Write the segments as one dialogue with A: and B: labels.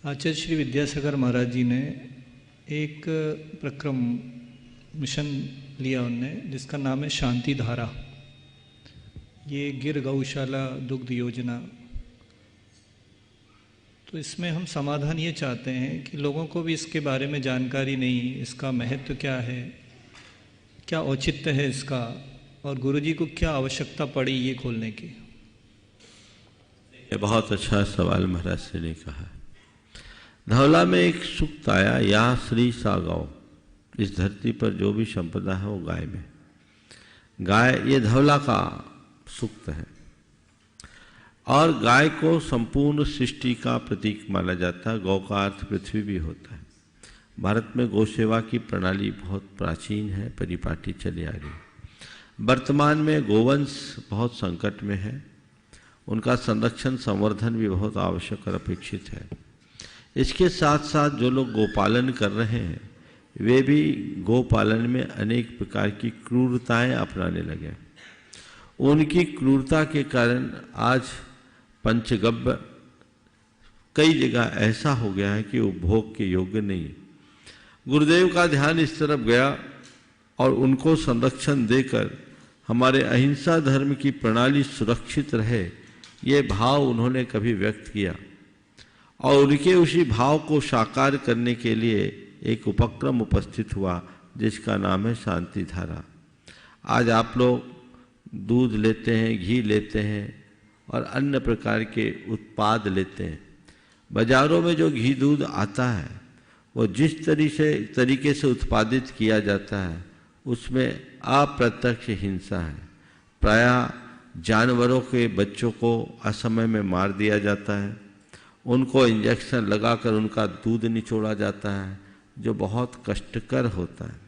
A: आचार्य श्री विद्यासागर महाराज जी ने एक प्रक्रम मिशन लिया उनने, जिसका नाम है शांति धारा। ये गिर गौशाला दुग्ध योजना। तो इसमें हम समाधान ये चाहते हैं कि लोगों को भी इसके बारे में जानकारी नहीं, इसका महत्व क्या है, क्या औचित्य है इसका, और गुरुजी को क्या आवश्यकता पड़ी ये खोलने की।
B: बहुत अच्छा सवाल महाराज जी ने कहा। धवला में एक सूक्त आया, या श्री सा गौ, इस धरती पर जो भी संपदा है वो गाय में। गाय ये धवला का सूक्त है, और गाय को संपूर्ण सृष्टि का प्रतीक माना जाता है। गौ का अर्थ पृथ्वी भी होता है। भारत में गौ सेवा की प्रणाली बहुत प्राचीन है, परिपाटी चली आ रही है। वर्तमान में गोवंश बहुत संकट में है, उनका संरक्षण संवर्धन भी बहुत आवश्यक और अपेक्षित है। इसके साथ साथ जो लोग गोपालन कर रहे हैं वे भी गोपालन में अनेक प्रकार की क्रूरताएं अपनाने लगे। उनकी क्रूरता के कारण आज पंचगव्य कई जगह ऐसा हो गया है कि वो भोग के योग्य नहीं है। गुरुदेव का ध्यान इस तरफ गया और उनको संरक्षण देकर हमारे अहिंसा धर्म की प्रणाली सुरक्षित रहे, ये भाव उन्होंने कभी व्यक्त किया। और उनके उसी भाव को साकार करने के लिए एक उपक्रम उपस्थित हुआ जिसका नाम है शांति धारा। आज आप लोग दूध लेते हैं, घी लेते हैं और अन्य प्रकार के उत्पाद लेते हैं। बाजारों में जो घी दूध आता है वो जिस तरीके से उत्पादित किया जाता है उसमें अप्रत्यक्ष हिंसा है। प्रायः जानवरों के बच्चों को असमय में मार दिया जाता है, उनको इंजेक्शन लगाकर उनका दूध निचोड़ा जाता है, जो बहुत कष्टकर होता है।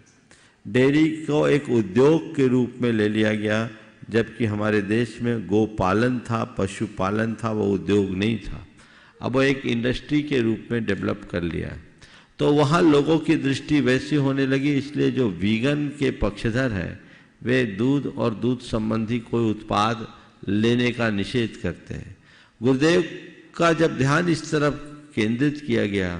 B: डेयरी को एक उद्योग के रूप में ले लिया गया, जबकि हमारे देश में गोपालन था, पशुपालन था, वो उद्योग नहीं था। अब वो एक इंडस्ट्री के रूप में डेवलप कर लिया है। तो वहाँ लोगों की दृष्टि वैसी होने लगी, इसलिए जो वीगन के पक्षधर है वे दूध और दूध संबंधी कोई उत्पाद लेने का निषेध करते हैं। गुरुदेव का जब ध्यान इस तरफ केंद्रित किया गया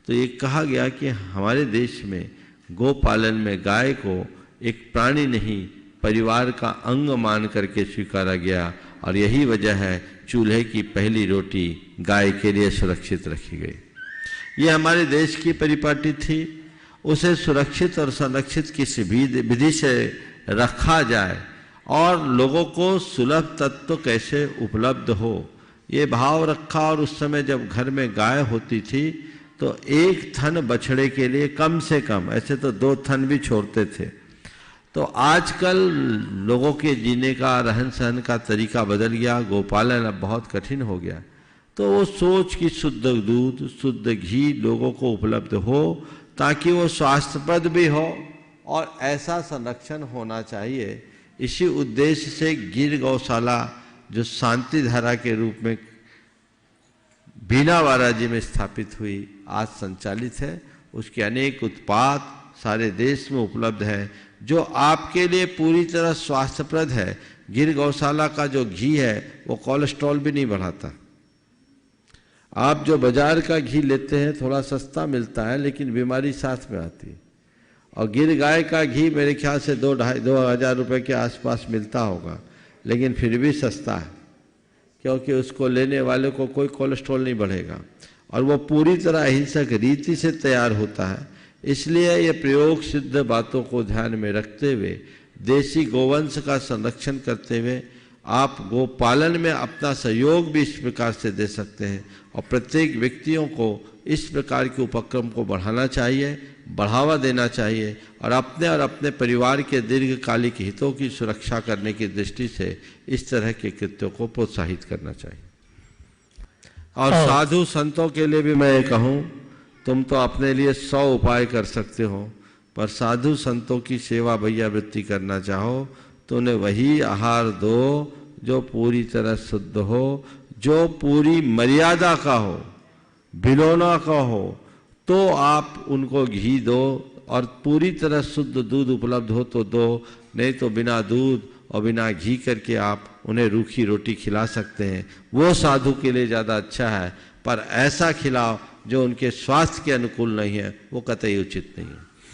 B: तो ये कहा गया कि हमारे देश में गोपालन में गाय को एक प्राणी नहीं परिवार का अंग मान करके स्वीकारा गया, और यही वजह है चूल्हे की पहली रोटी गाय के लिए सुरक्षित रखी गई। ये हमारे देश की परिपाटी थी। उसे सुरक्षित और संरक्षित किसी विधि से रखा जाए और लोगों को सुलभ तत्व कैसे उपलब्ध हो, ये भाव रखा। और उस समय जब घर में गाय होती थी तो एक थन बछड़े के लिए कम से कम, ऐसे तो 2 थन भी छोड़ते थे। तो आजकल लोगों के जीने का, रहन सहन का तरीका बदल गया, गोपालन अब बहुत कठिन हो गया। तो वो सोच कि शुद्ध दूध, शुद्ध घी लोगों को उपलब्ध हो ताकि वो स्वास्थ्यप्रद भी हो, और ऐसा संरक्षण होना चाहिए। इसी उद्देश्य से गिर गौशाला जो शांति धारा के रूप में बीनावाड़ा जी में स्थापित हुई, आज संचालित है। उसके अनेक उत्पाद सारे देश में उपलब्ध है जो आपके लिए पूरी तरह स्वास्थ्यप्रद है। गिर गौशाला का जो घी है वो कोलेस्ट्रॉल भी नहीं बढ़ाता। आप जो बाजार का घी लेते हैं थोड़ा सस्ता मिलता है, लेकिन बीमारी साथ में आती है। और गिर गाय का घी मेरे ख्याल से 2,000 रुपये के आसपास मिलता होगा, लेकिन फिर भी सस्ता है, क्योंकि उसको लेने वाले को कोई कोलेस्ट्रॉल नहीं बढ़ेगा और वो पूरी तरह अहिंसक रीति से तैयार होता है। इसलिए ये प्रयोग सिद्ध बातों को ध्यान में रखते हुए, देसी गोवंश का संरक्षण करते हुए आप गोपालन में अपना सहयोग भी इस प्रकार से दे सकते हैं। और प्रत्येक व्यक्तियों को इस प्रकार के उपक्रम को बढ़ाना चाहिए, बढ़ावा देना चाहिए, और अपने परिवार के दीर्घकालिक हितों की सुरक्षा करने की दृष्टि से इस तरह के कृत्यों को प्रोत्साहित करना चाहिए। और साधु संतों के लिए भी मैं कहूँ, तुम तो अपने लिए 100 उपाय कर सकते हो, पर साधु संतों की सेवा भैया वृत्ति करना चाहो तो उन्हें वही आहार दो जो पूरी तरह शुद्ध हो, जो पूरी मर्यादा का हो, भिलौना का हो। तो आप उनको घी दो, और पूरी तरह शुद्ध दूध उपलब्ध हो तो दो, नहीं तो बिना दूध और बिना घी करके आप उन्हें रूखी रोटी खिला सकते हैं। वो साधु के लिए ज़्यादा अच्छा है। पर ऐसा खिलाओ जो उनके स्वास्थ्य के अनुकूल नहीं है, वो कतई उचित नहीं है।